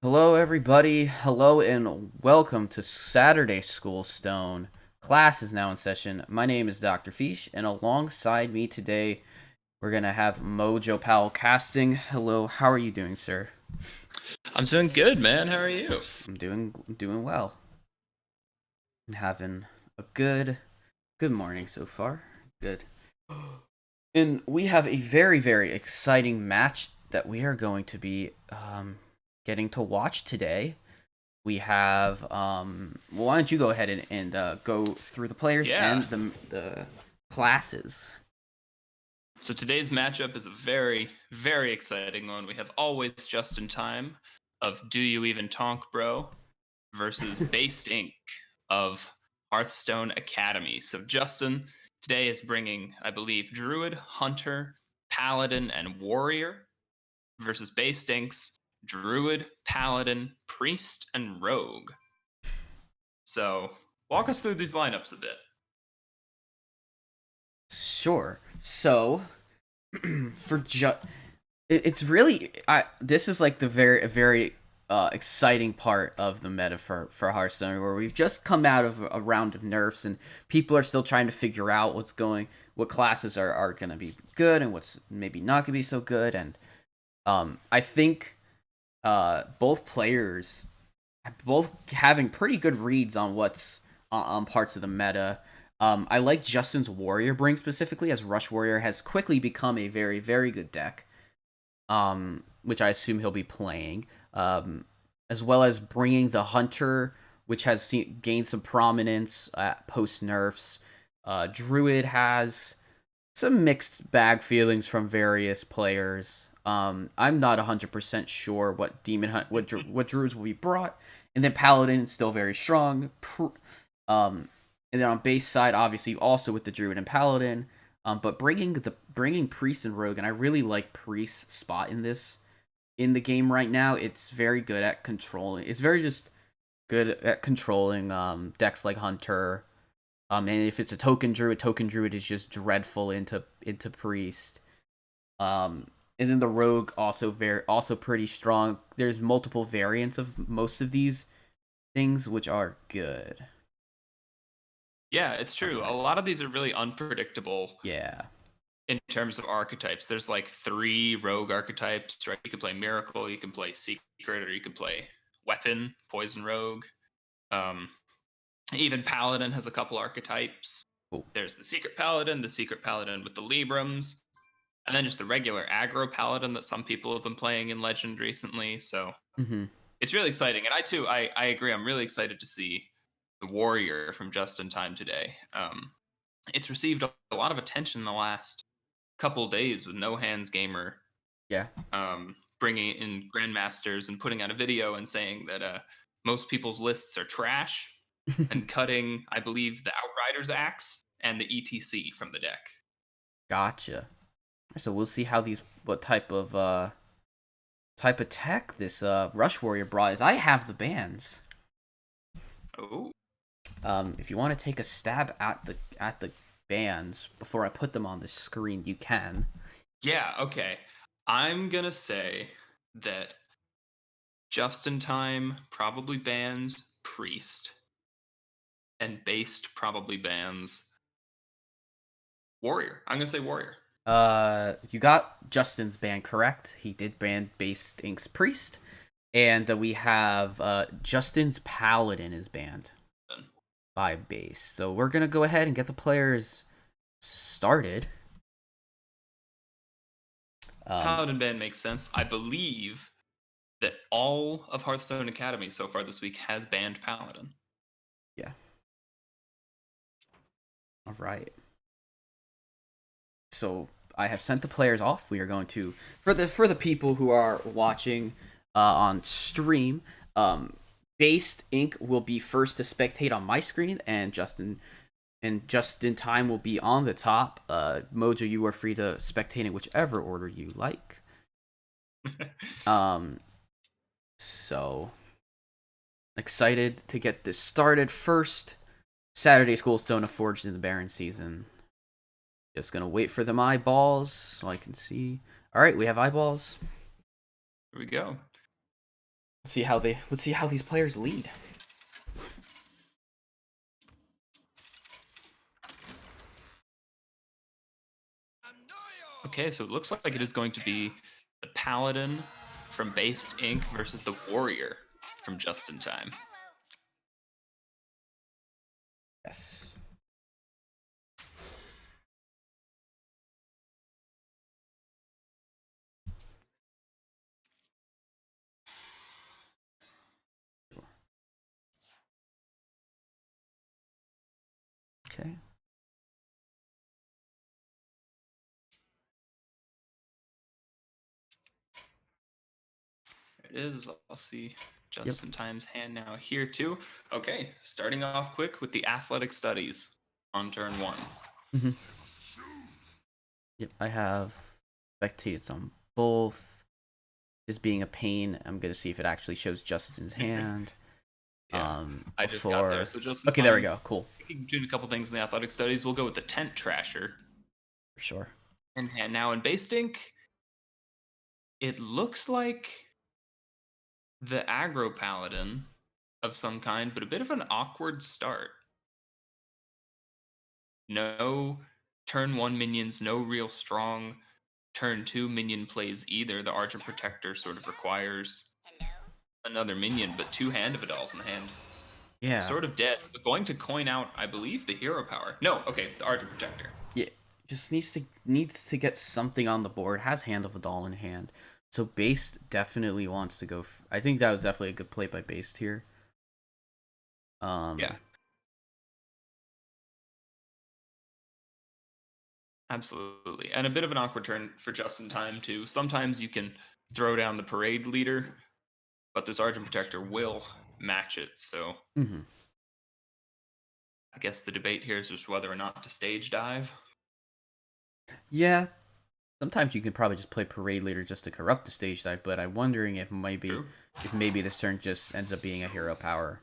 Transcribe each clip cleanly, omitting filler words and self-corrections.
Hello, everybody. Hello, and welcome to Saturday Schoolstone. Class is now in session. My name is Dr. Fish, and alongside me today, we're gonna have Mojo Powell casting. Hello, how are you doing, sir? I'm doing good, man. How are you? I'm doing well. I'm having a good morning so far. Good. And we have a very exciting match that we are going to be getting to watch today. We have well, why don't you go ahead and go through the players Yeah. and the classes. So today's matchup is a very exciting one. We have Always Just in Time of Do You Even Tonk Bro versus Based Inc. of Hearthstone Academy. So Justin today is bringing, I believe, Druid, Hunter, Paladin, and Warrior versus Based Inc.'s Druid, Paladin, Priest, and Rogue. So walk us through these lineups a bit. Sure. So for it's really this is like the very exciting part of the meta for Hearthstone, where we've just come out of a round of nerfs and people are still trying to figure out what classes are going to be good and what's maybe not going to be so good. And I think both players both having pretty good reads on what's on parts of the meta. I like Justin's Warrior Bring specifically, as Rush Warrior has quickly become a very good deck, which I assume he'll be playing, as well as bringing the Hunter, which has gained some prominence post nerfs. Druid has some mixed bag feelings from various players. I'm not 100% sure what Demon Hunt, what Druids will be brought, and then Paladin still very strong. And then on base side, obviously also with the Druid and Paladin, but bringing Priest and Rogue, and I really like Priest's spot in the game right now. It's very good at controlling. It's very just good at controlling decks like Hunter. And if it's a token druid is just dreadful into priest. And then the rogue also pretty strong. There's multiple variants of most of these things, which are good. Yeah, it's true. A lot of these are really unpredictable Yeah, in terms of archetypes. There's like three rogue archetypes, right? You can play Miracle, you can play Secret, or you can play Weapon, Poison Rogue. Um, Even Paladin has a couple archetypes. cool. There's the Secret Paladin with the Librams, and then just the regular aggro Paladin that some people have been playing in Legend recently. So Mm-hmm. it's really exciting. And I agree. I'm really excited to see the Warrior from Just in Time today. It's received a lot of attention in the last couple days with No Hands Gamer Yeah. bringing in grandmasters and putting out a video and saying that most people's lists are trash and cutting, I believe, the Outriders axe and the ETC from the deck. Gotcha. So we'll see how these what type of tech this Rush Warrior brought is. I have the bands. Oh, If you want to take a stab at the bands before I put them on the screen, you can. yeah, okay. I'm gonna say that Just in Time probably bans Priest and Based probably bans Warrior. I'm gonna say Warrior. You got Justin's band correct. He did ban Based Ink's Priest, and we have Justin's Paladin is banned by Base. So we're gonna go ahead and get the players started. Um, Paladin ban makes sense. I believe that all of Hearthstone Academy so far this week has banned Paladin. yeah. All right. So I have sent the players off. We are going to for the people who are watching on stream. Based Ink will be first to spectate on my screen, and Justin Time will be on the top. Mojo, you are free to spectate in whichever order you like. Um, so excited to get this started. First Saturday Schoolstone Forged in the Baron season. Just gonna wait for them eyeballs so I can see. All right, we have eyeballs. Here we go. let's see how these players lead. Okay, so it looks like it is going to be the Paladin from Based Inc. versus the Warrior from Just in Time. Yes. Okay. There it is. I'll see Yep. Just in Time's hand now here too. Okay, starting off quick with the Athletic Studies on turn 1. Mm-hmm. Yep. I have spectates on both. Just being a pain. I'm gonna see if it actually shows Justin's hand. Yeah, I just got there. Before. So just in Okay, there we time, go. Cool. between a couple things in the Athletic Studies, we'll go with the Tent Trasher. For sure. And now in Based Inc., it looks like the Aggro Paladin of some kind, but a bit of an awkward start. No turn 1 minions, no real strong turn 2 minion plays either. The Argent Protector sort of requires another minion, but 2 Hand of Adals in the hand. Yeah. Sort of dead. But going to coin out, I believe, the Hero Power. No, okay, the Argent Protector. Yeah. Just needs to get something on the board. Has Hand of a Doll in hand. So Based definitely wants to go. I think that was definitely a good play by Based here. Yeah. Absolutely. And a bit of an awkward turn for Just in Time, too. Sometimes you can throw down the Parade Leader, but this Argent Protector will match it. So Mm-hmm. I guess the debate here is just whether or not to stage dive. Yeah. Sometimes you can probably just play Parade Leader just to corrupt the stage dive, but I'm wondering if True. maybe this turn just ends up being a hero power.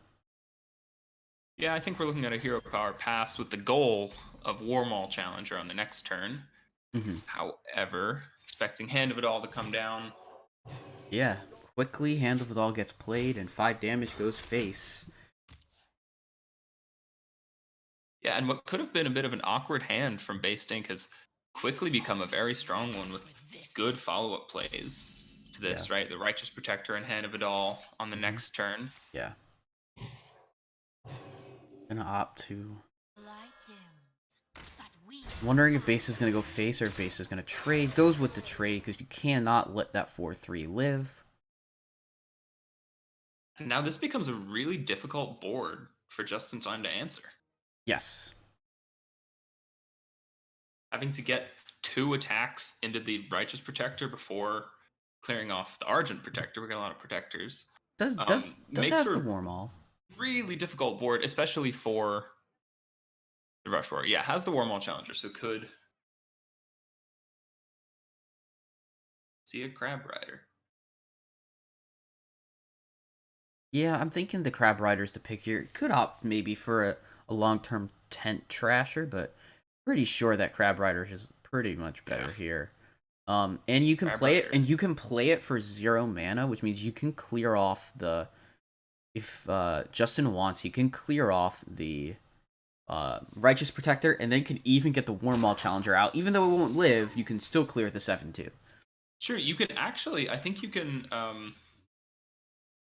Yeah, I think we're looking at a Hero Power pass with the goal of Warmaul Challenger on the next turn. Mm-hmm. However, expecting Hand of It All to come down. Yeah. Quickly, Hand of the Doll gets played, and 5 damage goes face. Yeah, and what could have been a bit of an awkward hand from Based Inc. has quickly become a very strong one with good follow-up plays to Yeah. this, right? The Righteous Protector and Hand of It All on the next turn. Yeah. Gonna opt to. Wondering if Base is gonna go face or if Base is gonna trade. Goes with the trade because you cannot let that 4/3 live. And now this becomes a really difficult board for Just in Time to answer. Yes. Having to get 2 attacks into the Righteous Protector before clearing off the Argent Protector. We got a lot of protectors. Does Makes have the for Warmaul. really difficult board, especially for the Rush War. Yeah, has the Warmaul Challenger, so could see a Crab Rider. Yeah, I'm thinking the Crab Rider's the pick here. Could opt maybe for a long-term Tent Trasher, but pretty sure that Crab Rider is pretty much better here. And you can Crab play it, Rider. and you can play it for 0 mana, which means you can clear off the. If Justin wants, he can clear off the Righteous Protector, and then can even get the Warmaul Challenger out. Even though it won't live, you can still clear the 7/2. Sure, you can actually. I think you can.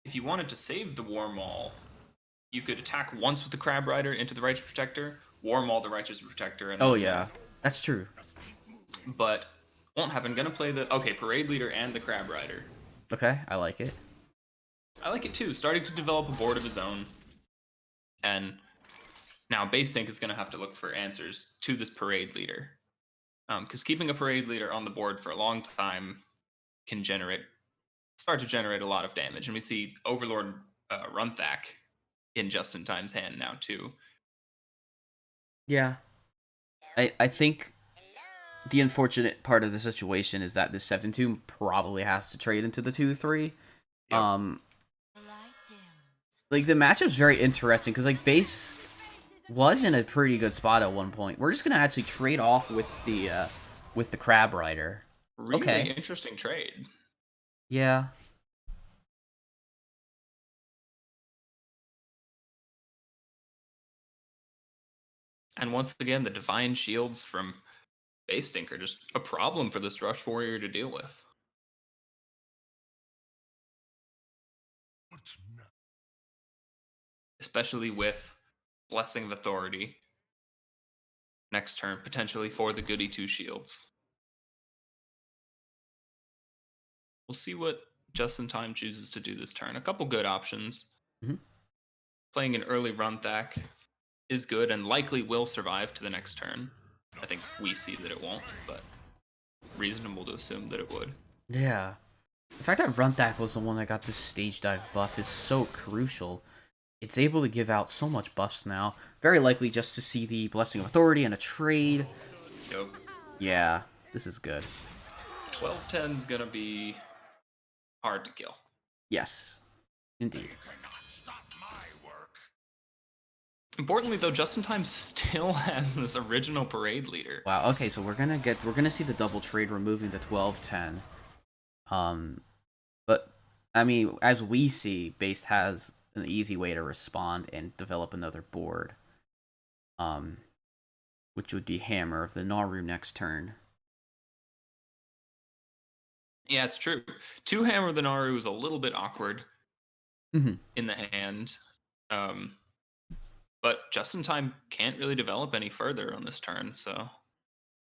If you wanted to save the Warmaul, you could attack once with the Crab Rider into the Righteous Protector, Warmaul the Righteous Protector, and Oh then. yeah, that's true. But won't happen. Gonna play the Parade Leader and the Crab Rider. Okay, I like it. I like it too. Starting to develop a board of his own, and now Base Tank is gonna have to look for answers to this Parade Leader, because keeping a Parade Leader on the board for a long time can start to generate a lot of damage, and we see Overlord Runthak in Just in Time's hand now too. Yeah, I think the unfortunate part of the situation is that the 7/2 probably has to trade into the 2/3. Yep. Like the matchup's very interesting because like Base was in a pretty good spot at one point. We're just gonna actually trade off with the Crab Rider. Really Okay. interesting trade. Yeah. And once again, the divine shields from Base Stink are just a problem for this Rush Warrior to deal with. Especially with Blessing of Authority next turn, potentially for the Goody 2 shields. We'll see what Just in Time chooses to do this turn. A couple good options. Mm-hmm. Playing an early Runthak is good and likely will survive to the next turn. I think we see that it won't, but reasonable to assume that it would. Yeah. The fact that Runthak was the one that got this stage dive buff is so crucial. It's able to give out so much buffs now. Very likely just to see the Blessing of Authority and a trade. Yep. Yeah, this is good. 12-10 is going to be hard to kill. Yes, indeed. Importantly, though, Just in Time still has this original parade leader. Wow. Okay, so we're gonna see the double trade removing the 12-10. But I mean, as we see, Base has an easy way to respond and develop another board. Which would be Hammer of the Naru next turn. Yeah, it's true. 2 Hammer the Naru is a little bit awkward Mm-hmm. in the hand. But Just in Time can't really develop any further on this turn, so.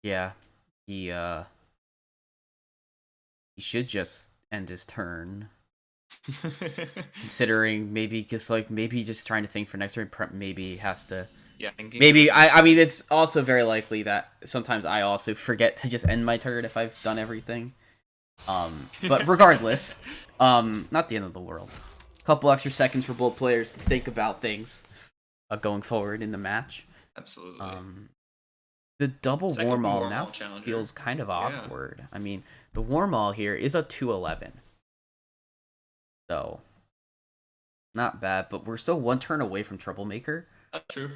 Yeah, he should just end his turn. Considering maybe just trying to think for next turn, maybe he has to. Yeah, thinking Maybe I mean it's also very likely that sometimes I also forget to just end my turn if I've done everything. But regardless, not the end of the world. A couple extra seconds for both players to think about things going forward in the match. Absolutely. The double Second Warmaul Warmaul now challenger. feels kind of awkward. I mean, the Warmaul here is a 2/11. So, not bad, but we're still one turn away from Troublemaker. That's true.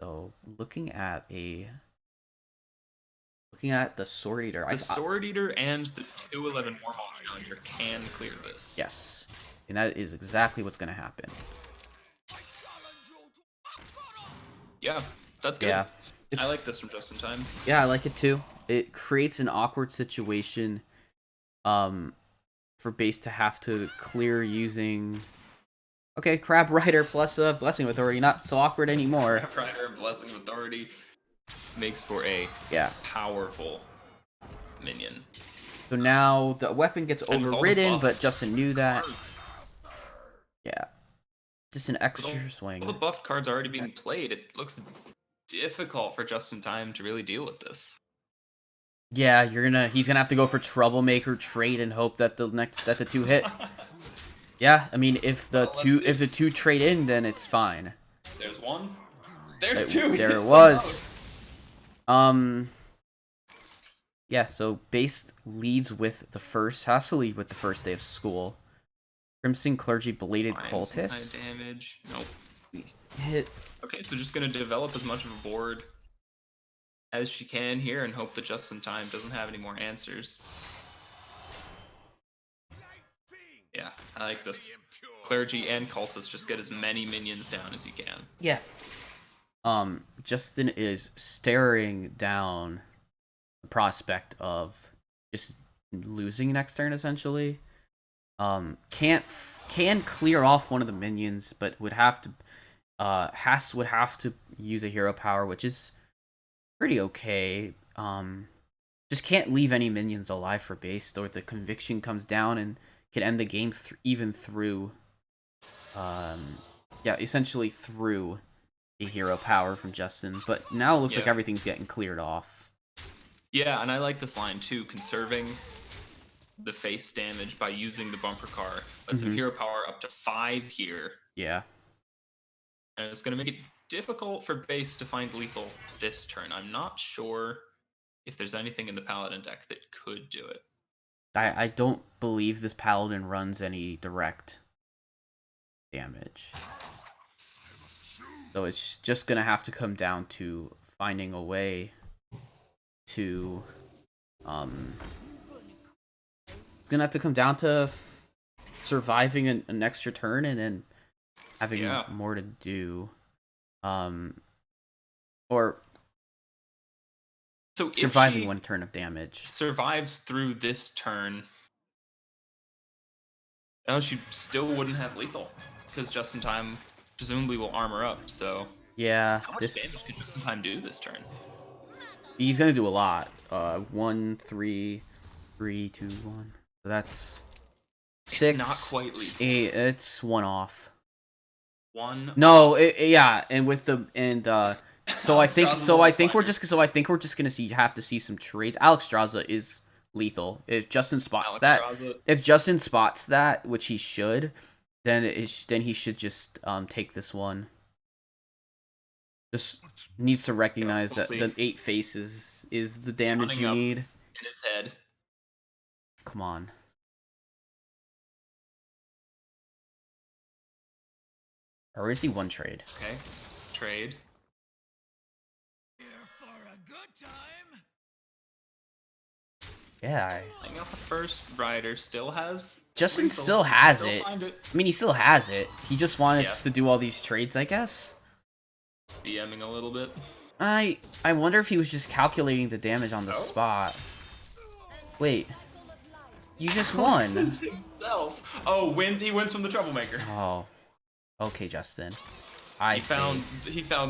So, looking at the Sword Eater. The Sword Eater and the 2/11 Warmaul challenger can clear this. Yes. And that is exactly what's going to happen. Yeah, that's good. Yeah. I like this from Just in Time. Yeah, I like it too. It creates an awkward situation for Base to have to clear using... Okay, Crab Rider plus Blessing of Authority, not so awkward anymore. Crab Rider and Blessing of Authority makes for a powerful minion. So now the weapon gets overridden, but Justin knew that. Yeah. Just an extra swing. All the buffed cards already being played, it looks difficult for Just in Time to really deal with this. Yeah, he's gonna have to go for Troublemaker trade and hope that the two hit. Yeah, I mean if the two trade in, then it's fine. There's one. There's two. There it was. Yeah, so Base leads with the first, has to lead with the first day of school. Crimson Clergy Belated Cultist. High damage. Nope. Hit. Okay, so just gonna develop as much of a board as she can here and hope that Just in Time doesn't have any more answers. Yeah, I like this. Clergy and Cultist, just get as many minions down as you can. Yeah. Justin is staring down the prospect of just losing next turn, essentially. Can clear off one of the minions, but would have to would have to use a hero power, which is pretty okay. Just can't leave any minions alive for Base, or the conviction comes down and can end the game even through essentially through a hero power from Justin. But now it looks like everything's getting cleared off. Yeah, and I like this line too, conserving the face damage by using the bumper car. Lets him hero power up to 5 here. Yeah. And it's going to make it difficult for Base to find lethal this turn. I'm not sure if there's anything in the Paladin deck that could do it. I don't believe this Paladin runs any direct damage. So it's just going to have to come down to finding a way to... It's going to have to come down to surviving an extra turn and then having more to do. Um, or So if surviving she one turn of damage. survives through this turn, oh, she still wouldn't have lethal because Just in Time presumably will armor up. So Yeah, how much this damage could Just in Time do this turn? he's gonna do a lot. 1, 3, 3, 2, 1. So that's It's not 6, quite lethal. 8. It's one off. One. No, off. yeah, and with the so I think I think we're just gonna have to see some trades. Alex Straza is lethal. Alex Straza. If Justin spots that, which he should, then he should just take this one. Just needs to recognize We'll that see. the 8 faces is the damage Counting you up need. in his head. Come on. Or is he one trade? Okay. Trade. Here for a good time. Yeah. Playing out the first rider still has. Justin lethal. still has Still it. find it. I mean, he still has it. He just wanted Yeah. us to do all these trades, I guess. BMing a little bit. I wonder if he was just calculating the damage on the spot. Wait. You just won. Himself. Oh, wins. He wins from the troublemaker. Oh. Okay, Justin. He found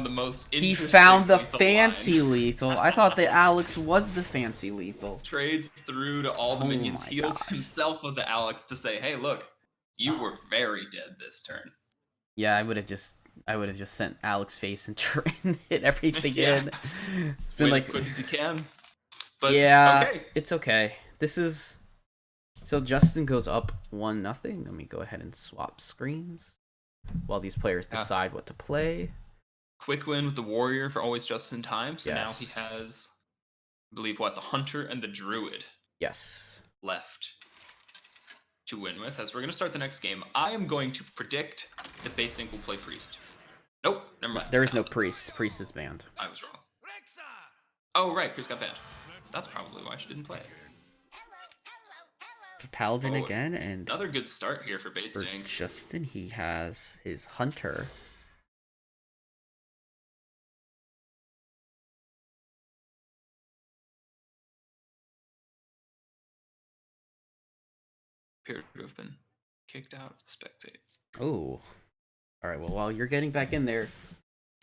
the most He interesting. found the lethal fancy line. lethal. I thought that Alex was the fancy lethal. Trades through to all the Oh minions. my Heals gosh. himself with the Alex to say, "Hey, look, you were very dead this turn." Yeah, I would have just sent Alex face and hit everything Yeah. in. It's Win been like as quick as you can. But yeah, okay. it's okay. This is so Justin goes up 1-0. Let me go ahead and swap screens while these players decide what to play. Quick win with the warrior for always just in time. So Yes. now he has, I believe, the hunter and the druid Yes. left to win with. As we're going to start the next game, I am going to predict that Base Inc will play priest. Nope, never mind. There is no priest. Priest is banned. I was wrong. Oh right, priest got banned. That's probably why she didn't play it. Paladin Oh, again, and Another good start here for Base for Inc. Justin, he has his hunter. Appeared to have been kicked out of the spectate. Oh. Alright, well, while you're getting back in there,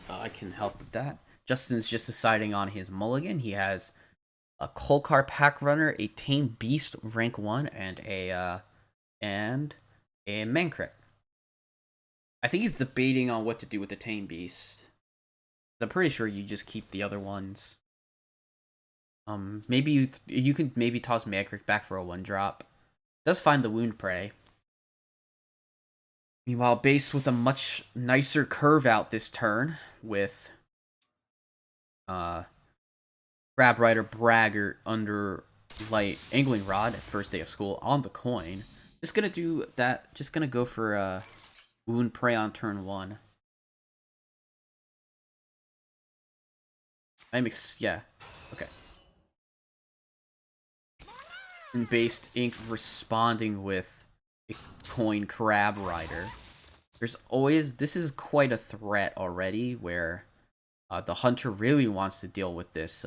I can help with that. Justin's just deciding on his mulligan. He has a Kolkar Pack Runner, a Tame Beast rank 1, and a Mancrit. I think he's debating on what to do with the Tame Beast. I'm pretty sure you just keep the other ones. Maybe you can maybe toss Mancrit back for a 1-drop. Does find the Wound Prey. Meanwhile, Base with a much nicer curve out this turn with Crab Rider, Braggart, under light angling rod at first day of school on the coin. Just gonna do that. Just gonna go for Wound Prey on turn 1. Yeah. Okay. And Based Ink responding with a coin Crab Rider. This is quite a threat already, where the hunter really wants to deal with this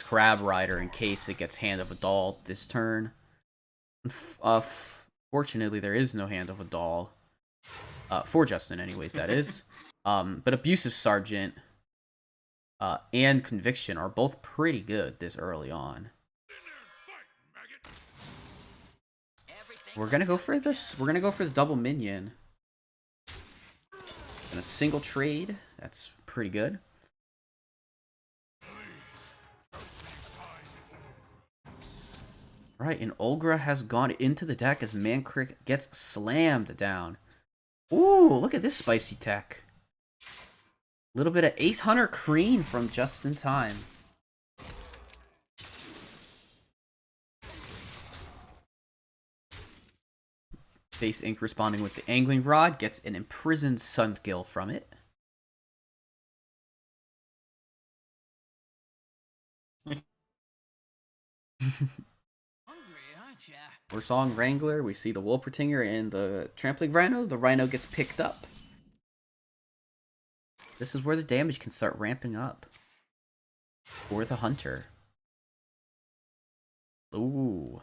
Crab Rider in case it gets Hand of a Doll this turn. Fortunately, there is no Hand of a Doll. For Justin, anyways, that is. But Abusive Sergeant and Conviction are both pretty good this early on. We're gonna go for this. We're gonna go for the double minion. And a single trade. That's pretty good. Right, and Olgra has gone into the deck as Mancrit gets slammed down. Ooh, look at this spicy tech. A little bit of Ace Hunter Cream from Just in Time. Base Ink responding with the Angling Rod, gets an Imprisoned Sungill from it. Warsong Wrangler, we see the Wolpertinger and the Trampling Rhino. The Rhino gets picked up. This is where the damage can start ramping up. For the hunter. Ooh.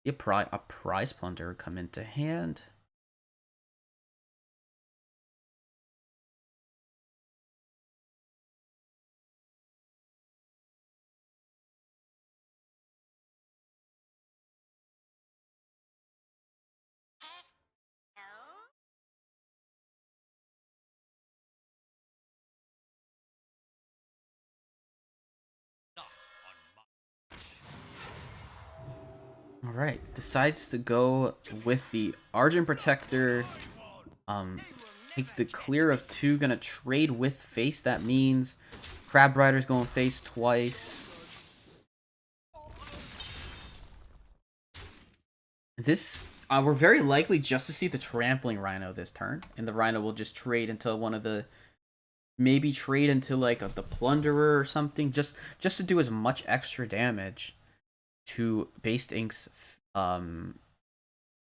A prize plunder come into hand. Alright, decides to go with the Argent Protector. Take the clear of 2, gonna trade with face. That means Crab Rider's going face twice. This, we're very likely just to see the Trampling Rhino this turn, and the Rhino will just trade into one of the, maybe trade into like the Plunderer or something, just to do as much extra damage to Based Ink's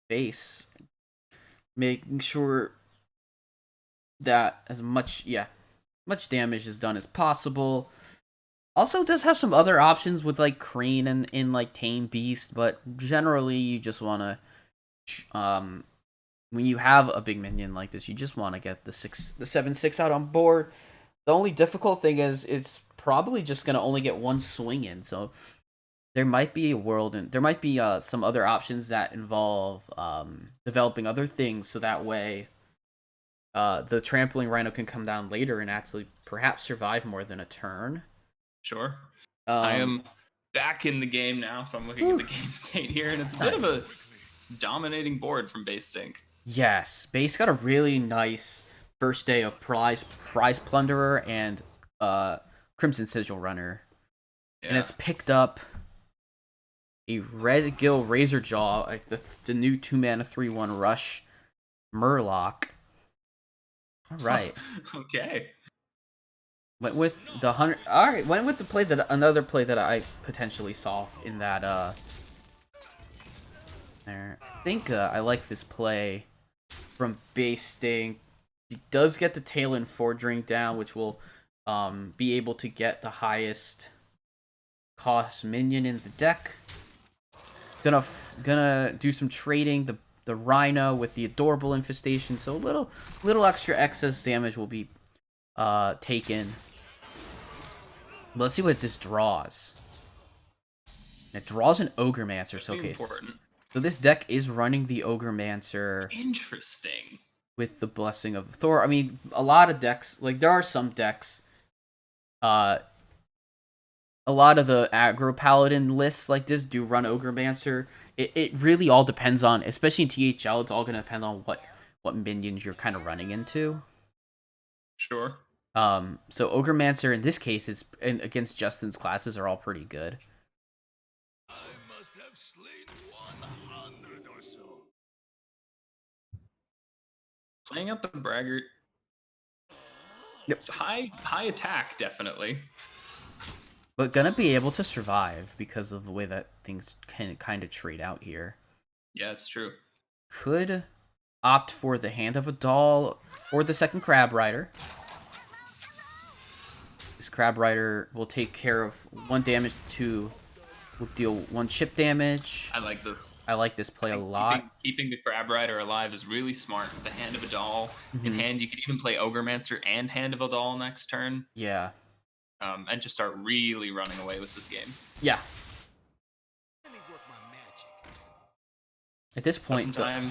base, making sure that as much damage is done as possible. Also does have some other options with like Crane and like Tame Beast, but generally you just want to when you have a big minion like this, you just want to get the 7/6 out on board. The only difficult thing is it's probably just gonna only get one swing in, so there might be a world, and there might be some other options that involve developing other things, so that way the Trampling Rhino can come down later and actually perhaps survive more than a turn. Sure. I am back in the game now, so I'm looking at the game state here, and it's a bit of a dominating board from Base Ink. Yes, Base got a really nice first day of Prize Plunderer and Crimson Sigil Runner. Yeah. And it's picked up a Red Gill Razorjaw, like the new 2-mana 3/1 Rush Murloc. Alright. Okay. Went with the hunter. Alright, went with the play that another play that I potentially saw in that there. I think I like this play from Base Ink. He does get the Talon Fordring down, which will be able to get the highest cost minion in the deck. Gonna do some trading. The Rhino with the Adorable Infestation, so a little extra excess damage will be taken. But let's see what this draws. It draws an Ogremancer, so this deck is running the Ogremancer. Interesting. With the Blessing of Thor. I mean, a lot of decks, like there are some decks, a lot of the aggro paladin lists like this do run Ogremancer. It really all depends on, especially in THL, it's all going to depend on what minions you're kind of running into. Sure. So Ogremancer in this case is, and against Justin's classes, are all pretty good. I must have slain 100 or so. Playing out the Braggart. Yep. High attack, definitely. But gonna be able to survive because of the way that things can kind of trade out here. Yeah, it's true. Could opt for the Hand of a Doll or the second Crab Rider. This Crab Rider will take care of 1 damage to... will deal 1 chip damage. I like this. I like this play a lot. Keeping the Crab Rider alive is really smart. With the Hand of a Doll in hand, you could even play Ogremancer and Hand of a Doll next turn. Yeah. And just start really running away with this game. Yeah. Let me work my magic. At this point, time,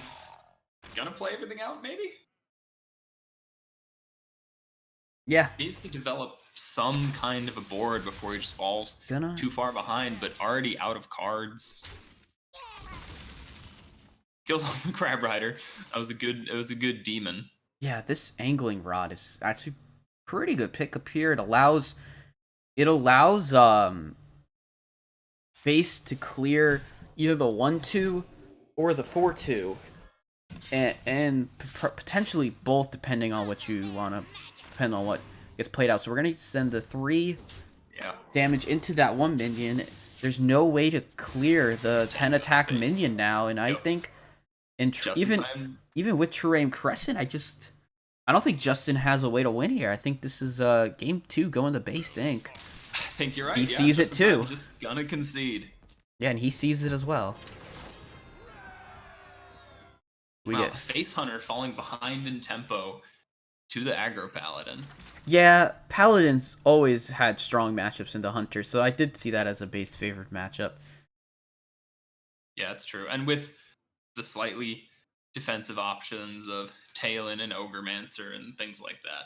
gonna play everything out, maybe? Yeah. Needs to develop some kind of a board before he just falls too far behind, but already out of cards. Kills off the Crab Rider. It was a good demon. Yeah, this Angling Rod is actually pretty good pickup here. It allows Base to clear either the 1/2 or the 4/2, and potentially both, depending on what you want to, depending on what gets played out. So we're gonna send the 3 damage into that 1 minion. There's no way to clear the 10 attack minion now, and I think, and even with Terrain Crescent, I don't think Justin has a way to win here. I think this is game 2 going to Based Inc. I think you're right. He sees it too. Just gonna concede. Yeah, and he sees it as well. We Wow, get Face Hunter falling behind in tempo to the aggro paladin. Yeah, Paladins always had strong matchups into Hunter, so I did see that as a Based favorite matchup. Yeah, it's true. And with the slightly defensive options of Talon and Ogremancer and things like that.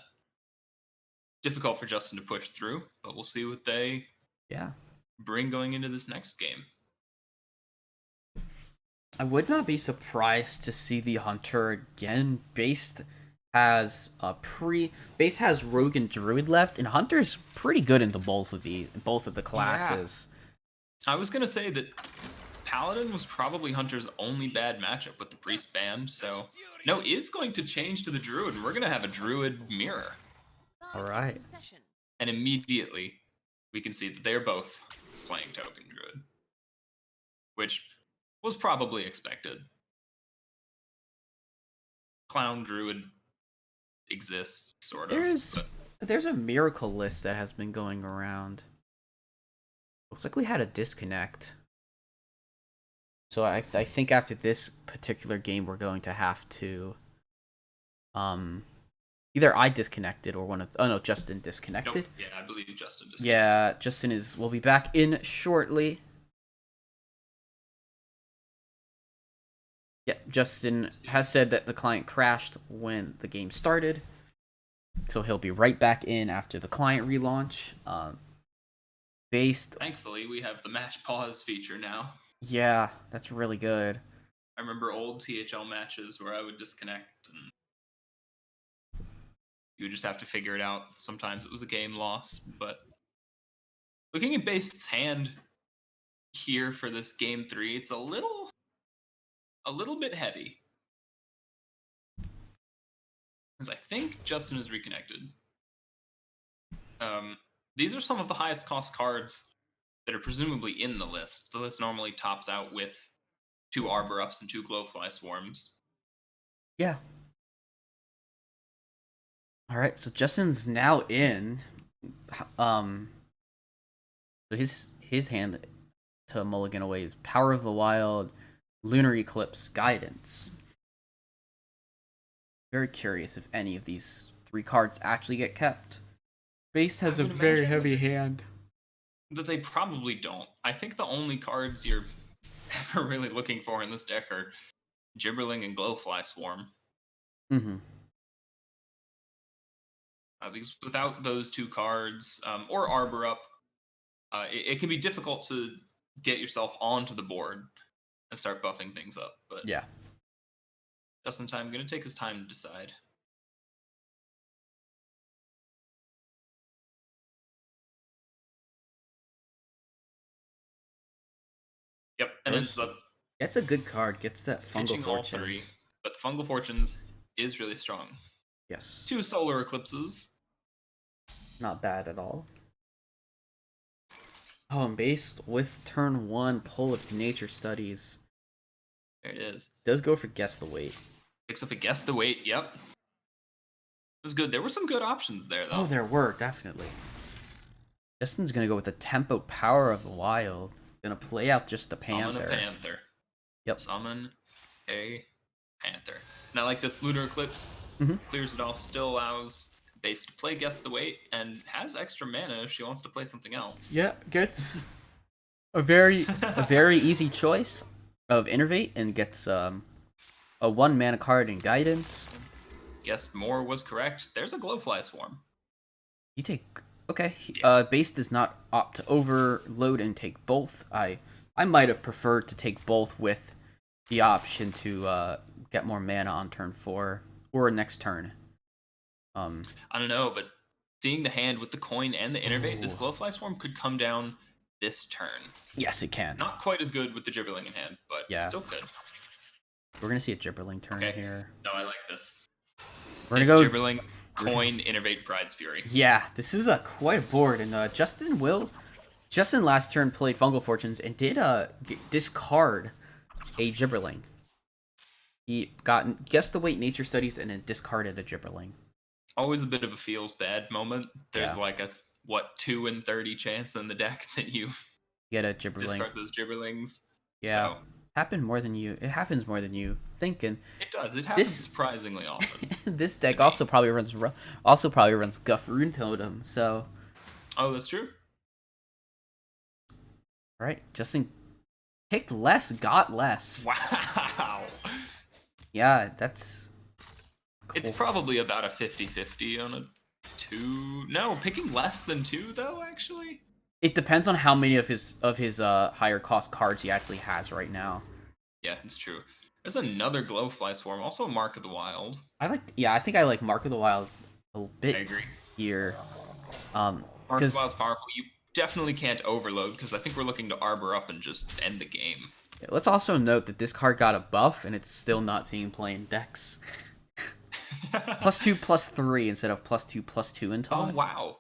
Difficult for Justin to push through, but we'll see what they bring going into this next game. I would not be surprised to see the Hunter again. Based has Rogue and Druid left, and Hunter's pretty good in both of the classes. Yeah. I was gonna say that Paladin was probably Hunter's only bad matchup with the Priest ban, so no, is going to change to the Druid, and we're gonna have a Druid mirror. All right. And immediately we can see that they're both playing Token Druid, which was probably expected. Clown Druid exists, sort of. There's a miracle list that has been going around. Looks like we had a disconnect. So I think after this particular game, we're going to have to, either I disconnected or Justin disconnected. Nope. Yeah, I believe Justin disconnected. Yeah, Justin will be back in shortly. Yeah, Justin has said that the client crashed when the game started, so he'll be right back in after the client relaunch. Based. Thankfully, we have the match pause feature now. Yeah, that's really good. I remember old THL matches where I would disconnect and you would just have to figure it out. Sometimes it was a game loss, but looking at Based's hand here for this game 3, it's a little bit heavy. Because I think Justin is reconnected. These are some of the highest cost cards that are presumably in the list. The list normally tops out with 2 Arbor Ups and 2 Glowfly Swarms. Yeah. All right, so Justin's now in. So his hand to mulligan away is Power of the Wild, Lunar Eclipse, Guidance. Very curious if any of these 3 cards actually get kept. Base has a very heavy hand. That they probably don't. I think the only cards you're ever really looking for in this deck are Gibberling and Glowfly Swarm. Mm-hmm. Because without those 2 cards, or Arbor Up, it can be difficult to get yourself onto the board and start buffing things up. But yeah, Justin Time going to take his time to decide. Yep, and ends up. That's a good card. Gets that Fungal Fortunes. All 3, but Fungal Fortunes is really strong. Yes. 2 Solar Eclipses. Not bad at all. Oh, and Based with turn 1 pull of Nature Studies. There it is. Does go for Guess the Weight. Picks up a Guess the Weight, yep. It was good. There were some good options there, though. Oh, there were, definitely. Justin's going to go with the Tempo Power of the Wild. Gonna play out just the Panther. Summon a Panther. Yep. Summon a Panther. And I like this Lunar Eclipse. Clears it off, still allows Base to play Guess the Weight, and has extra mana if she wants to play something else. Yeah, gets a very easy choice of Innervate, and gets a 1 mana card in Guidance. Guessed more was correct. There's a Glowfly Swarm. You take... Okay, Base does not opt to overload and take both. I might have preferred to take both with the option to get more mana on turn 4 or next turn. I don't know, but seeing the hand with the coin and the Innervate, this Glowfly Swarm could come down this turn. Yes, it can. Not quite as good with the Gibberling in hand, but still could. We're gonna see a Gibberling turn here. No, I like this. We're gonna go Gibberling, coin, Innervate, Pride's Fury. Yeah, this is quite a board, and Justin last turn played Fungal Fortunes and did discard a Gibberling. He got Guess the Weight Nature Studies and then discarded a Gibberling. Always a bit of a feels bad moment. There's Yeah. like a what 2 in 30 chance in the deck that you Get a Gibberling. discard those gibberlings. Yeah. So It happens more than you think, and it does. It happens this surprisingly often this to deck me. also probably runs Guff Rune Totem. So, Oh, that's true. all right, Justin picked less, got less. Wow. Yeah, that's It's cool. probably about a 50-50 on a 2. No, picking less than 2 though, actually. It depends on how many of his higher cost cards he actually has right now. Yeah, it's true. There's another Glowfly Swarm, also a Mark of the Wild. I think I like Mark of the Wild a I bit agree. here. Mark of the Because Wild's powerful. You definitely can't overload because I think we're looking to Arbor up and just end the game. let's also note that this card got a buff and it's still not seen play in decks. +2/+3 instead of +2/+2 in Oh taunt. wow!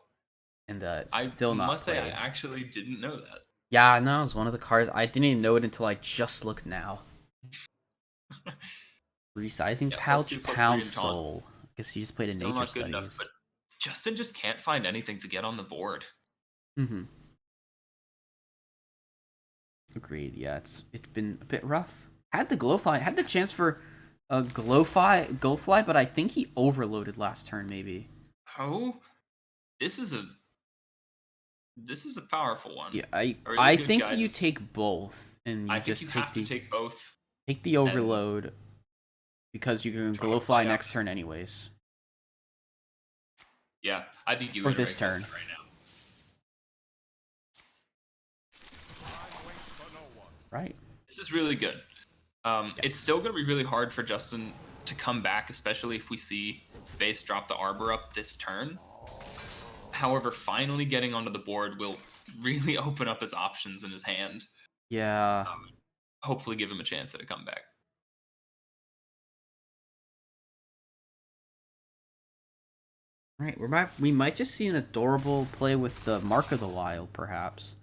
And it's I still not must say I played. actually didn't know that. Yeah, no, it was one of the cards. I didn't even know it until I just looked now. Resizing Yeah, Pouch, +2/+3 Pound in taunt. Soul. I guess you just played in Still Nature not good enough, Studies. but Justin just can't find anything to get on the board. Mm-hmm. Agreed. Yeah, it's been a bit rough. Had the chance for a Glowfly, but I think he overloaded last turn. Maybe. Oh, this is a powerful one. Yeah, A really I good think you guidance. take both, and you I think just you have to take both. take the overload because you can Try to Glowfly play next out. turn anyways. Yeah, I think you Or iterate this turn. both right now. Right. This is really good. It's still going to be really hard for Justin to come back, especially if we see base drop the Arbor up this turn. However, finally getting onto the board will really open up his options in his hand. Yeah. Hopefully give him a chance at a comeback. Right. We might just see an adorable play with the Mark of the Wild, perhaps.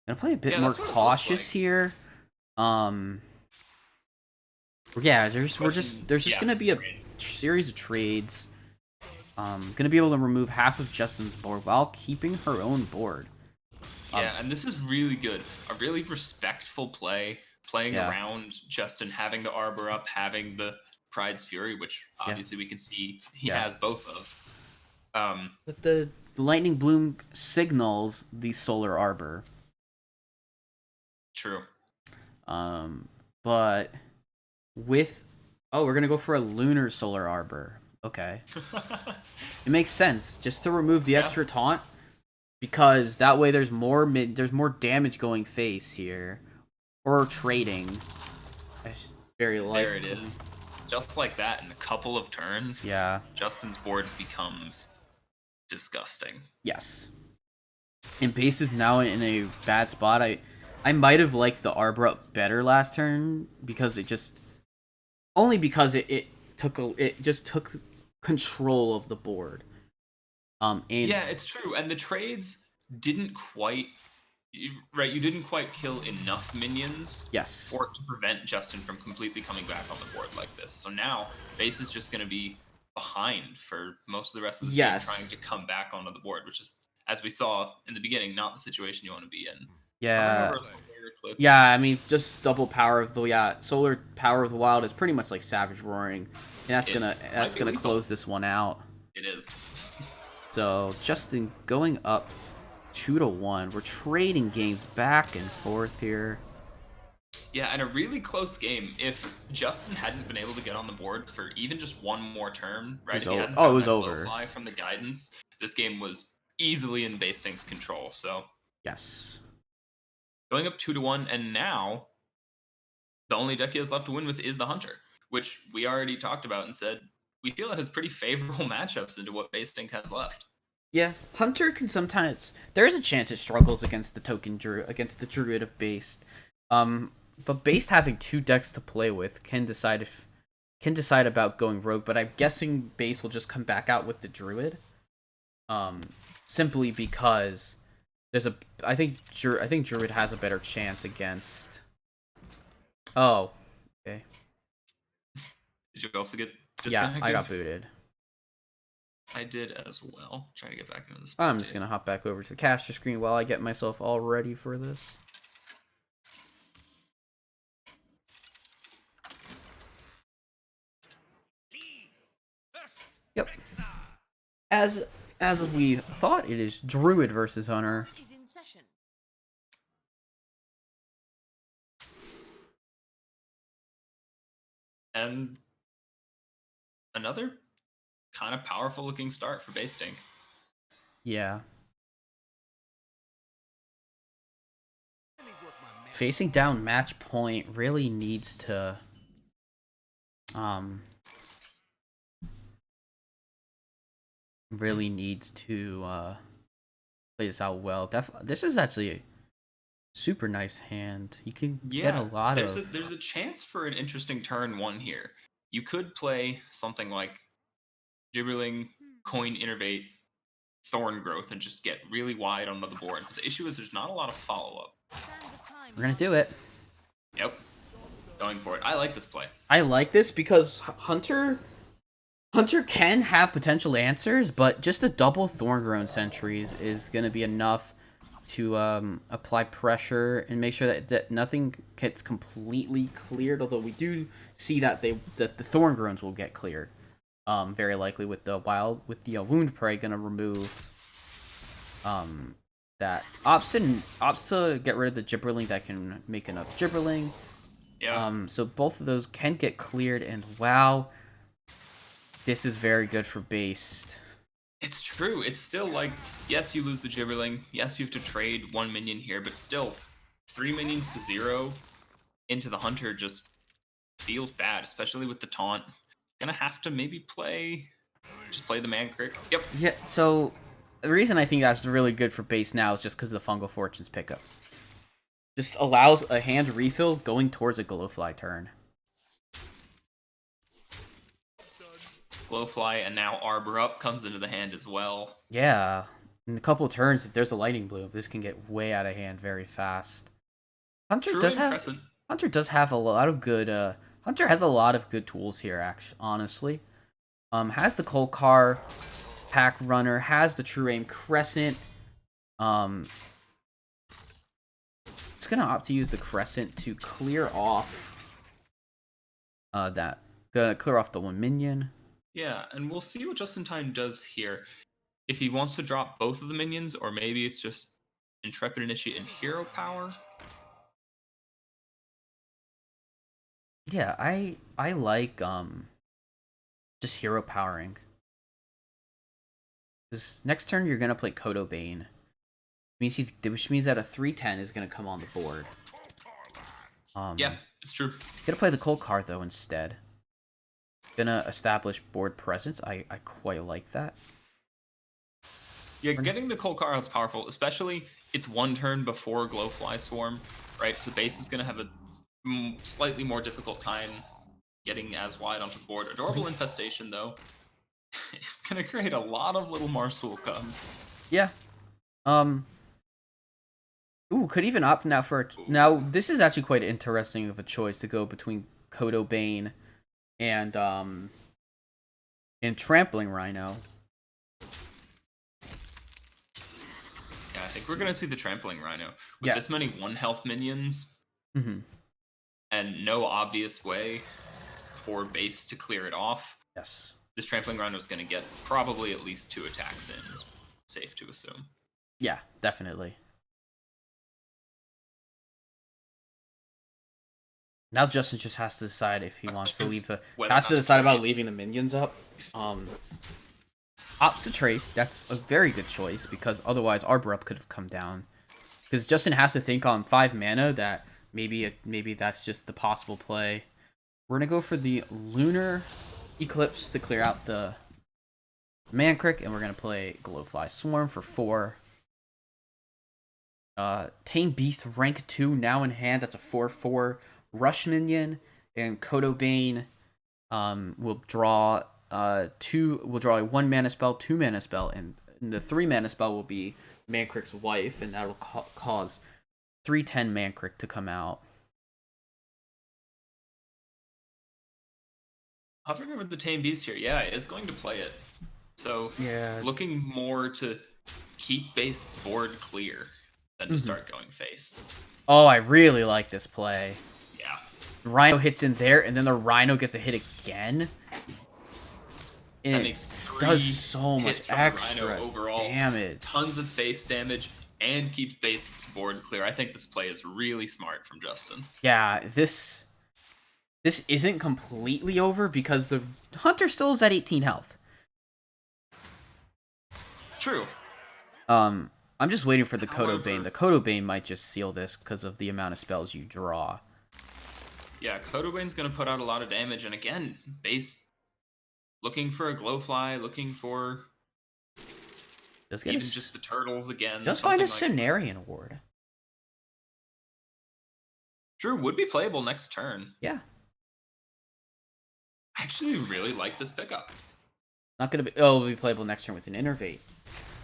Gonna play a bit more that's what it looks cautious like. here. Yeah, there's just gonna be a trades. series of trades. Gonna be able to remove half of Justin's board while keeping her own board. Yeah, and this is really good. A really respectful play, playing Yeah. around Justin, having the Arbor up, having the Pride's Fury, which obviously we can see he Yeah. has both of. But the Lightning Bloom signals the Solar Arbor. True. But with we're gonna go for a Lunar Solar Arbor. Okay. It makes sense just to remove the extra taunt because that way there's more damage going face here or trading. Very likely. There it is. Just like that, in a couple of turns, Yeah. Justin's board becomes disgusting. Yes. And base is now in a bad spot. I might have liked the Arbor up better last turn because it just it just took control of the board. And Yeah, it's true. And the trades didn't quite right, you didn't quite kill enough minions yes. for it to prevent Justin from completely coming back on the board like this. So now base is just going to be behind for most of the rest of this game, trying to come back onto the board, which is, as we saw in the beginning, not the situation you want to be in. Yeah. Yeah, I mean, just double power of the solar power of the wild is pretty much like Savage Roaring, and that's gonna close this one out. It is. So Justin going up 2-1. We're trading games back and forth here. Yeah, and a really close game. If Justin hadn't been able to get on the board for even just one more turn, right? If he hadn't found it was that over. Glowfly from the guidance, this game was easily in Basting's control. So yes, going up 2-1, and now the only deck he has left to win with is the Hunter, which we already talked about and said we feel it has pretty favorable matchups into what Basting has left. Yeah, Hunter can sometimes. There is a chance it struggles against against the Druid of Based. But Based having two decks to play with can decide about going rogue. But I'm guessing Based will just come back out with the Druid. Simply because I think Druid has a better chance against. Oh, okay. Did you also get Yeah, disconnected? I got booted. I did as well. Trying to get back into this. I'm just gonna hop back over to the caster screen while I get myself all ready for this. Yep. As we thought, it is Druid versus Hunter. Is in session. And another kind of powerful looking start for Base Stink. Yeah. Let me work my magic. Facing down match point really needs to play this out well. This is actually a super nice hand. You can get a lot of there's a chance for an interesting turn one here. You could play something like Gibberling, Coin Innervate, Thorn Growth, and just get really wide onto the board. But the issue is there's not a lot of follow-up. We're gonna do it. Yep. Going for it. I like this play. I like this because Hunter can have potential answers, but just a double Thorngrown Sentries is going to be enough to apply pressure and make sure that nothing gets completely cleared. Although we do see that the Thorngrowns will get cleared, very likely with the Wound Prey going to remove that opts to get rid of the Gibberling that can make another Gibberling. Yeah. So both of those can get cleared, and wow. This is very good for Based. It's true. It's still like, yes, you lose the Gibberling. Yes, you have to trade one minion here, but still, 3 minions to 0 into the Hunter just feels bad, especially with the taunt. Gonna have to maybe play the Mancrick. Yep. Yeah, so the reason I think that's really good for Base now is just because of the Fungal Fortunes pickup. Just allows a hand refill going towards a Glowfly turn. Glowfly and now Arbor Up comes into the hand as well. Yeah, in a couple of turns, if there's a Lightning Bloom, this can get way out of hand very fast. Hunter does have a lot of good. Hunter has a lot of good tools here. Actually, honestly, has the Cold Car, Pack Runner, has the True Aim Crescent. It's gonna opt to use the Crescent to clear off. Gonna clear off the one minion. Yeah, and we'll see what Just in Time does here. If he wants to drop both of the minions, or maybe it's just Intrepid Initiate and Hero Power. Yeah, I like just hero powering. This next turn you're gonna play Kodo Bane. Which means that a 3/10 is gonna come on the board. Yeah, it's true. Gonna play the Cold Card though instead. Gonna establish board presence. I quite like that. Yeah, getting the Cold Car out's powerful, especially it's one turn before Glowfly Swarm, right? So Base is gonna have a slightly more difficult time getting as wide onto the board. Adorable Infestation, though, is gonna create a lot of little Marsul Cubs. Yeah. Ooh, could even opt now for now. This is actually quite interesting of a choice to go between Kodo Bane and Trampling Rhino. Yeah, I think we're gonna see the Trampling Rhino with Yeah. this many 1 health minions Mm-hmm. and no obvious way for Base to clear it off. Yes. This Trampling Rhino is gonna get probably at least 2 attacks in. Is safe to assume. Yeah, definitely. Now Justin just has to decide if he wants to leave about leaving the minions up. Opts to trade. That's a very good choice because otherwise Arbor Up could have come down. Because Justin has to think on 5 mana that maybe that's just the possible play. We're gonna go for the Lunar Eclipse to clear out the Mancrick, and we're gonna play Glowfly Swarm for 4. Tame Beast rank 2 now in hand. That's a 4/4 Rush minion, and Kodo Bane will draw a 1 mana spell, 2 mana spell, and the 3 mana spell will be Mancrick's wife, and that will cause 3/10 Mancrick to come out. Hovering over the Tame Beast here, yeah, is going to play it. So Yeah. looking more to keep Based's board clear than to start going face. Oh, I really like this play. Yeah. Rhino hits in there, and then the Rhino gets a hit again. And That it makes 3 does so hits much from extra the Rhino overall. damage. Tons of face damage and keeps Based's board clear. I think this play is really smart from Justin. Yeah, this isn't completely over because the Hunter still is at 18 health. True. I'm just waiting for the Kodo However- Bane. The Kodo Bane might just seal this because of the amount of spells you draw. Yeah, Kodobane's going to put out a lot of damage. And again, Base looking for a Glowfly, looking for Does get even just the turtles again. does find a something like Cenarian Ward. Drew would be playable next turn. Yeah. I actually really like this pickup. Not gonna be. Oh, it'll be playable next turn with an Innervate.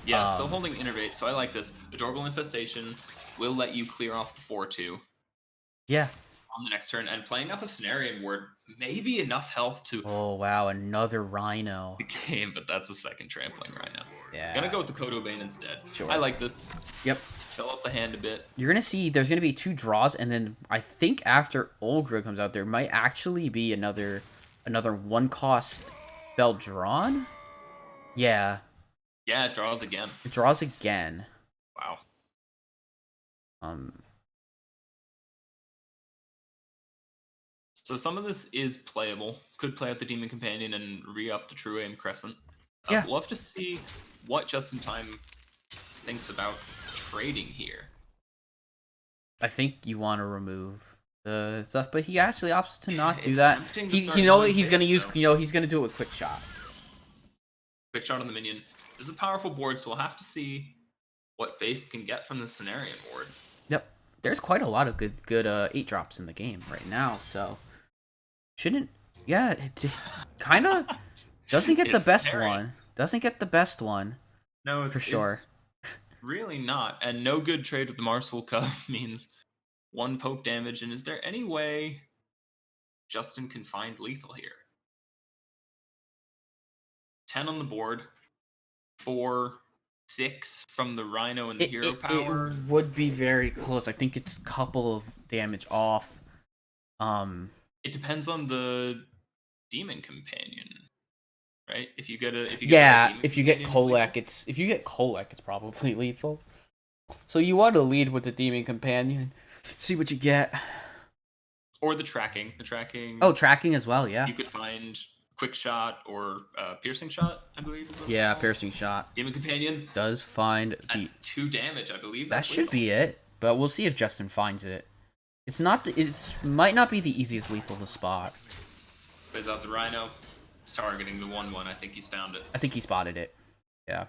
Yeah, it's still holding Innervate, so I like this. Adorable Infestation will let you clear off the 4-2 Yeah. on the next turn, and playing out the Cenarian Ward may be enough health to Oh wow, another Rhino. the game, but that's a second trampling Rhino. Yeah. Gonna go with the Kodo Bane instead. Sure. I like this. Yep. Fill up the hand a bit. You're gonna see there's gonna be 2 draws, and then I think after Olgra comes out, there might actually be another 1-cost spell drawn. Yeah. Yeah, it draws again. It draws again. Wow. So some of this is playable. Could play out the Demon Companion and re-up the True Aim Crescent. Yeah. We'll have to see what Just in Time thinks about trading here. I think you want to remove the stuff, but he actually opts to not do It's that. tempting to He, start you know what going he's gonna face, use? though. You know he's gonna do it with Quick Shot. Quick shot on the minion. This is a powerful board, so we'll have to see what Base can get from the Cenarian board. Yep. There's quite a lot of good 8-drops in the game right now, so shouldn't. Yeah, it kind of doesn't get the It's best scary. one. Doesn't get the best one. No, it's For sure. it's really not. And no good trade with the Marswell Cub means 1 poke damage. And is there any way Justin can find lethal here? 10 on the board, 4, 6 from the Rhino and the Hero Power. It would be very close. I think it's a couple of damage off. It depends on the Demon Companion, right? If you get a Yeah, Demon if you get Companion, it's Kolek, it's probably lethal. So you want to lead with the Demon Companion, see what you get. or the tracking. The tracking. Oh, tracking as well, yeah. You could find Quick Shot or Piercing Shot, I believe. Is what it's Yeah, called. piercing shot Demon Companion. does find the. That's 2 damage, I believe. That That's should be it, but we'll see if Justin finds it. It's not. It might not be the easiest lethal to spot. Plays out the Rhino. It's targeting the 1/1. I think he's found it. I think he spotted it. Yeah.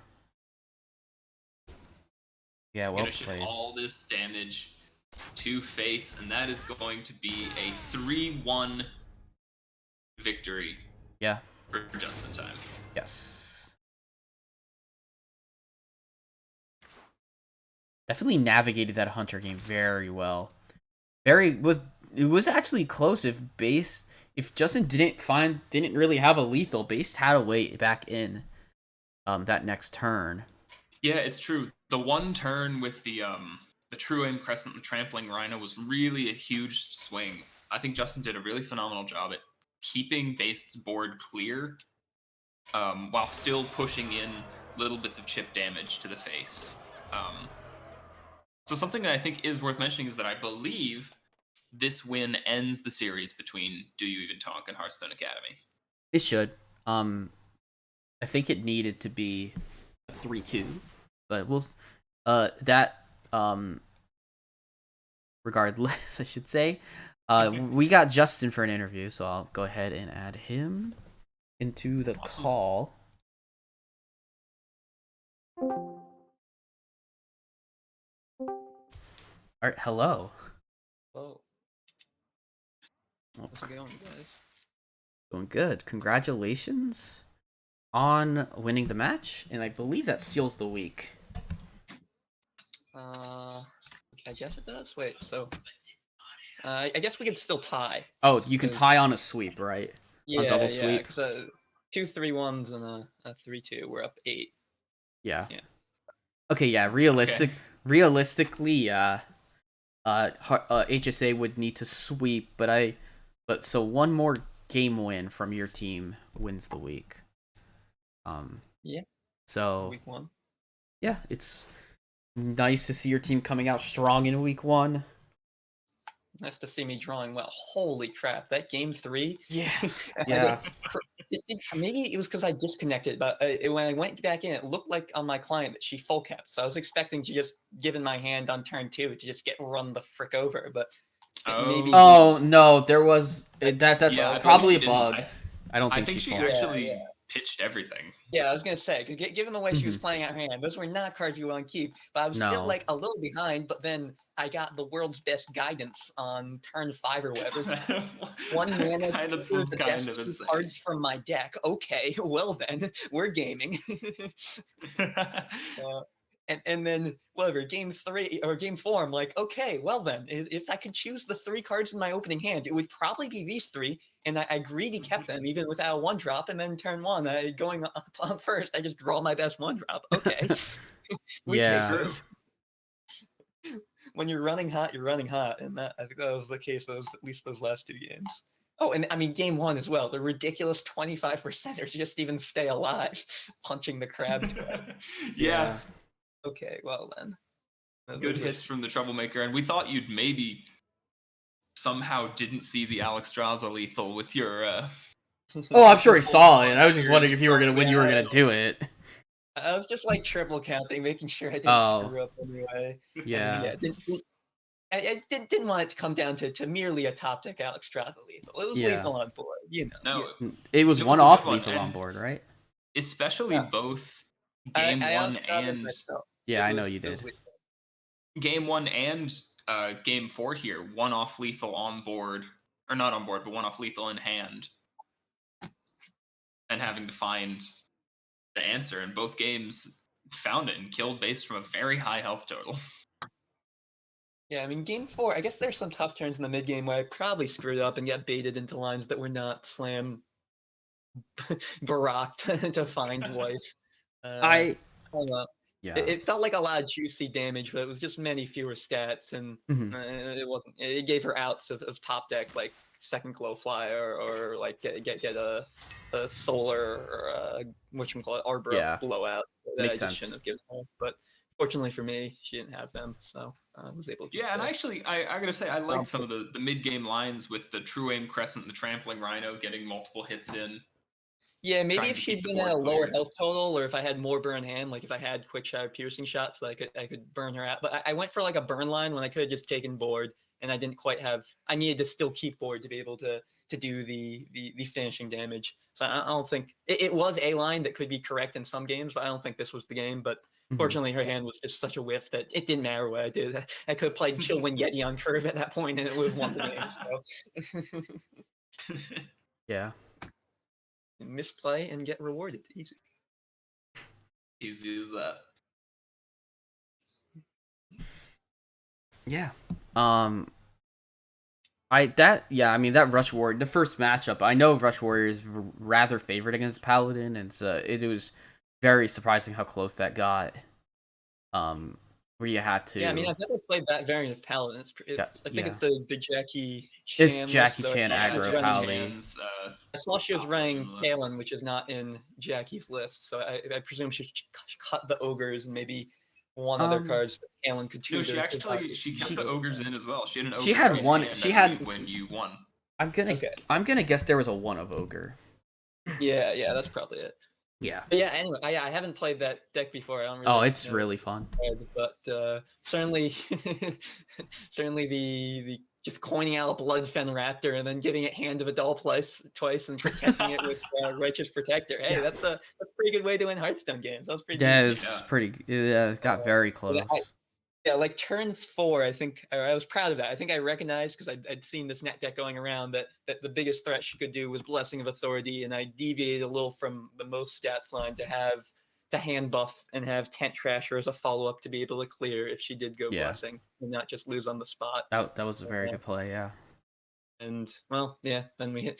Yeah, well Gonna ship played. all this damage to face, and that is going to be a 3-1 victory Yeah. for Just in Time. Yes. Definitely navigated that Hunter game very well. It was actually close if Justin didn't really have a lethal, Base had a way back in that next turn. Yeah, it's true. The one turn with the True Aim Crescent and Trampling Rhino was really a huge swing. I think Justin did a really phenomenal job at keeping Base's board clear, while still pushing in little bits of chip damage to the face. So something that I think is worth mentioning is that I believe this win ends the series between Do You Even Talk and Hearthstone Academy. It should. I think it needed to be a 3-2, but we'll regardless, I should say. We got Justin for an interview, so I'll go ahead and add him into the Awesome. call. All right, hello. Hello. How's it going, guys? Doing good. Congratulations on winning the match, and I believe that seals the week. I guess it does. Wait, so I guess we could still tie. Oh, you can 'Cause- tie on a sweep, right? Yeah, double yeah. sweep? Because 2 3-1s and a 3-2. We're up 8. Yeah. Yeah. Okay, yeah, realistically, HSA would need to sweep, but so one more game win from your team wins the week. Yeah. So Week 1. yeah, it's nice to see your team coming out strong in week 1. Nice to see me drawing well. Holy crap! That game 3. Yeah, I yeah. got maybe it was because I disconnected, but when I went back in, it looked like on my client that she full kept. So I was expecting to just, given my hand on turn 2, to just get run the frick over. But maybe. Oh no, there was that's Yeah, I think probably she a didn't. bug. I don't I think think she she full. actually Yeah. pitched everything. Yeah, I was gonna say, 'cause given the way she was Mhm. playing out her hand, those were not cards you want to keep. But I was still No. like a little behind. But then I got the world's best guidance on turn 5 or whatever. One mana Guidance drew was the kind best of 2 insane. cards from my deck. Okay, well then, we're gaming. And then whatever, game 3 or game 4, I'm like, okay, well then, if I could choose the 3 cards in my opening hand, it would probably be these 3. And I greedy kept them even without a 1-drop. And then turn 1, going up on first, I just draw my best 1-drop. Okay, we take Yeah. this. When you're running hot, you're running hot, and I think that was the case. At least those last 2 games. Oh, and I mean, game 1 as well. The ridiculous 25%ers just even stay alive, punching the crab. Yeah, Okay, well then. good hits from the troublemaker, and we thought you'd maybe somehow didn't see the Alex Draza lethal with your. Oh, I'm sure he saw it. I was just wondering if you were gonna when you were Yeah. gonna do it. I was just like triple counting, making sure I didn't Oh. screw up anyway. Yeah. Yeah, I didn't want it to come down to merely a top deck Alex Draza lethal. It was Yeah. lethal on board, No, It was It one was a off good one, lethal on and- board, right? especially Yeah. both I game 1 Alex Draza and myself. Yeah, It I know was- you it was did. lethal. game 1 and game 4 here, one off lethal on board, or not on board, but one off lethal in hand, and having to find the answer. And both games found it and killed based from a very high health total. Yeah, I mean, game 4, I guess there's some tough turns in the mid game where I probably screwed up and got baited into lines that were not slam Baracked to find life. I don't know. yeah. It felt like a lot of juicy damage, but it was just many fewer stats, and Mhm. it wasn't. It gave her outs of top deck, like second glow flyer, or like get a solar or whatchamacallit, Arbor Yeah. blowout that Makes I just sense. shouldn't have given her. But fortunately for me, she didn't have them, so I was able to. Yeah, and actually, I gotta say, I liked some of the mid game lines with the True Aim Crescent and the Trampling Rhino getting multiple hits in. Yeah, maybe trying if to she'd keep the been at a board lower clear. health total, or if I had more burn hand, like if I had quick shot or piercing shots, so I could burn her out. But I went for like a burn line when I could have just taken board, and I didn't quite have. I needed to still keep board to be able to do the finishing damage. So I don't think it was a line that could be correct in some games, but I don't think this was the game. But Mhm. fortunately, her hand was just such a whiff that it didn't matter what I did. I could have played Chill Wind Yeti on curve at that point, and it would have won the game. So Yeah. misplay and get rewarded. Easy. Easy as that. Yeah. I mean that Rush Warrior, the first matchup. I know Rush Warrior is rather favored against Paladin, and so it was very surprising how close that got. Where you had to. Yeah, I mean, I've never played that variant of Paladin. I think yeah. it's the Jackie Chan It's Jackie list, though. Chan I think aggro it's running- Paladin. I saw she was running list. Talon, which is not in Jackie's list, so I presume she cut the ogres and maybe one other cards that Talon could No, tutor. she kept the ogres in as well. She had an ogre. She had in one- hand, she I had- believe, when you won. I'm gonna guess there was a one of ogre. Yeah, that's probably it. Yeah. But yeah, anyway, I haven't played that deck before. I don't really. Oh, it's know really fun. but certainly, certainly the just coining out a Bloodfen Raptor and then giving it Hand of a Doll twice and protecting it with Righteous Protector. Hey, that's a pretty good way to win Hearthstone games. That was pretty. Yeah, neat. it's pretty. Yeah, it got very close. Yeah, like turn 4, I think I was proud of that. I think I recognized, because I'd seen this net deck going around, that the biggest threat she could do was Blessing of Authority, and I deviated a little from the most stats line to have the hand buff and have Tent Trasher as a follow-up to be able to clear if she did go Yeah. Blessing and not just lose on the spot. That was a very good play. Yeah. And well, yeah, then we hit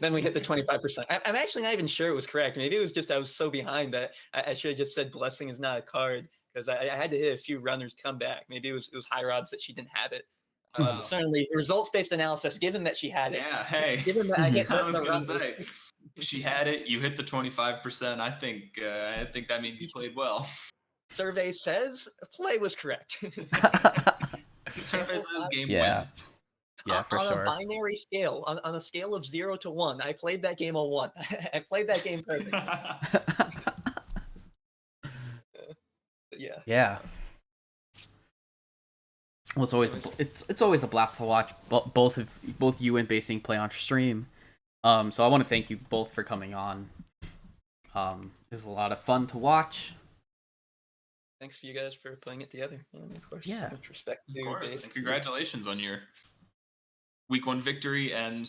then we hit the 25%. I'm actually not even sure it was correct. Maybe it was just I was so behind that I should have just said blessing is not a card because I had to hit a few runners come back. Maybe it was higher odds that she didn't have it. Wow. Certainly, results based analysis. Given that she had it, Yeah, hey. given that I hit I was the gonna runners, say, she had it. You hit the 25%. I think that means you played well. survey says play was correct. Survey says game Yeah. win. Yeah, for on sure. a binary scale, on a scale of 0 to 1, I played that game a 1. I played that game perfect. Yeah. Yeah. Well, it's always it's always a blast to watch both you and Basing play on stream. So I want to thank you both for coming on. It was a lot of fun to watch. Thanks to you guys for putting it together. And of course, Yeah. much respect to Of course. Base. And congratulations on your week 1 victory, and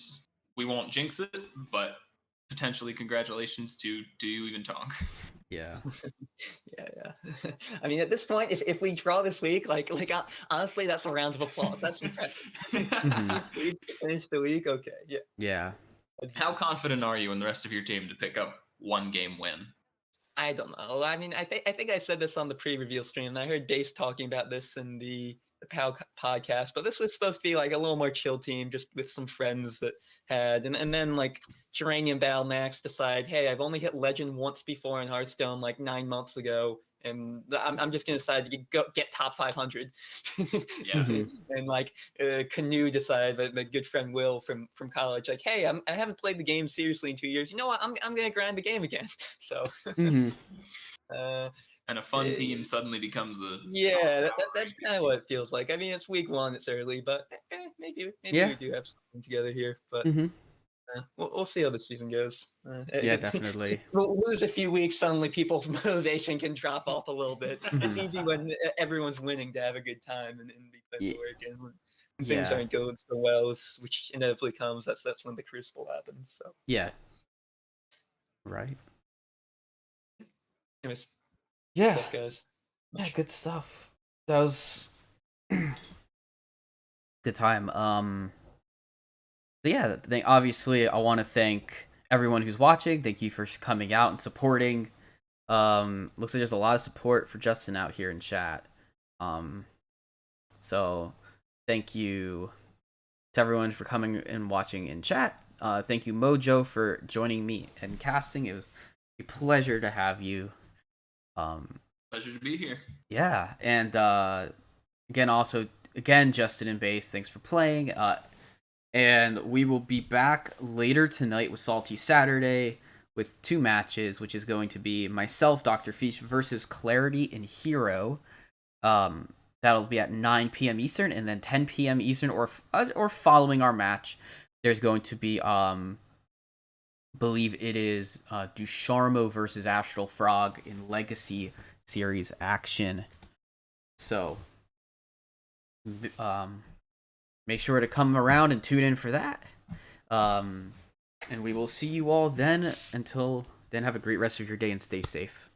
we won't jinx it, but potentially congratulations to Do You Even Talk? Yeah. Yeah. I mean, at this point, if we draw this week, honestly, that's a round of applause. That's impressive. Mhm. Two Swedes to finish the week. Okay, yeah. Yeah. How confident are you in the rest of your team to pick up 1 game win? I don't know. I mean, I think I said this on the pre-reveal stream, and I heard Dace talking about this in the PAL podcast. But this was supposed to be like a little more chill team, just with some friends that had, and then like Geranium Battle Max decide, hey, I've only hit Legend once before in Hearthstone, like 9 months ago, and I'm just gonna decide to get top 500. Yeah. And like Canoe decided, but my good friend Will from college, like, hey, I haven't played the game seriously in 2 years. You know what? I'm gonna grind the game again. So. Mhm. And a fun team suddenly becomes a Yeah, that's kind of what it feels like. I mean, it's week 1, it's early, but maybe Yeah. we do have something together here. But Mhm. we'll see how the season goes. Yeah, definitely. We'll lose a few weeks. Suddenly, people's motivation can drop off a little bit. It's Mhm. easy when everyone's winning to have a good time and be put Ye- to work. And when things Yeah. aren't going so well, which inevitably comes, that's when the crucible happens. So, Yeah. Right. anyways, Yeah. stuff, guys. Yeah, good stuff. That was good time. But yeah, obviously I want to thank everyone who's watching. Thank you for coming out and supporting. Looks like there's a lot of support for Justin out here in chat. So thank you to everyone for coming and watching in chat. Thank you, Mojo, for joining me and casting. It was a pleasure to have you. pleasure to be here. Yeah, and again, Justin and Base, thanks for playing. And we will be back later tonight with Salty Saturday with 2 matches, which is going to be myself, Dr. Feast, versus Clarity and Hero. That'll be at 9 p.m. Eastern, and then 10 p.m. Eastern, or following our match, there's going to be believe it is Ducharmo versus Astral Frog in Legacy Series action. So make sure to come around and tune in for that. And we will see you all then. Until then, have a great rest of your day and stay safe.